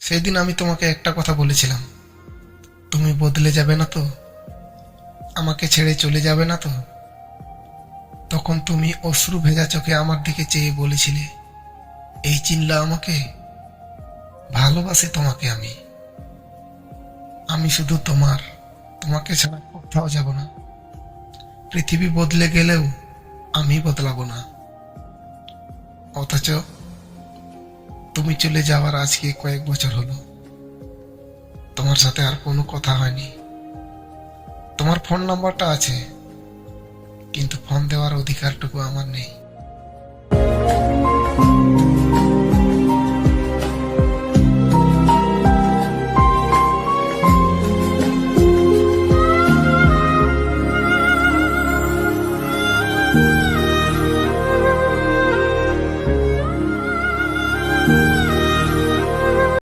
সেদিন আমি তোমাকে একটা কথা বলেছিলাম, তুমি বদলে যাবে না তো, আমাকে ছেড়ে চলে যাবে না তো। তখন তুমি অশ্রু ভেজা চোখে আমার দিকে চেয়ে বলেছিলে, এই চিনলা আমাকে, ভালোবাসি তোমাকে আমি। আমি শুধু তোমার, তোমাকে ছাড়া কোথাও যাব না। পৃথিবী বদলে গেলেও আমি বদলাবো না। অথচ তুমি চলে যাওয়ার আজকে কয়েক বছর হলো, তোমার সাথে আর কোনো কথা হয়নি। তোমার ফোন নাম্বারটা আছে, কিন্তু ফোন দেওয়ার অধিকারটুকু আমার নেই।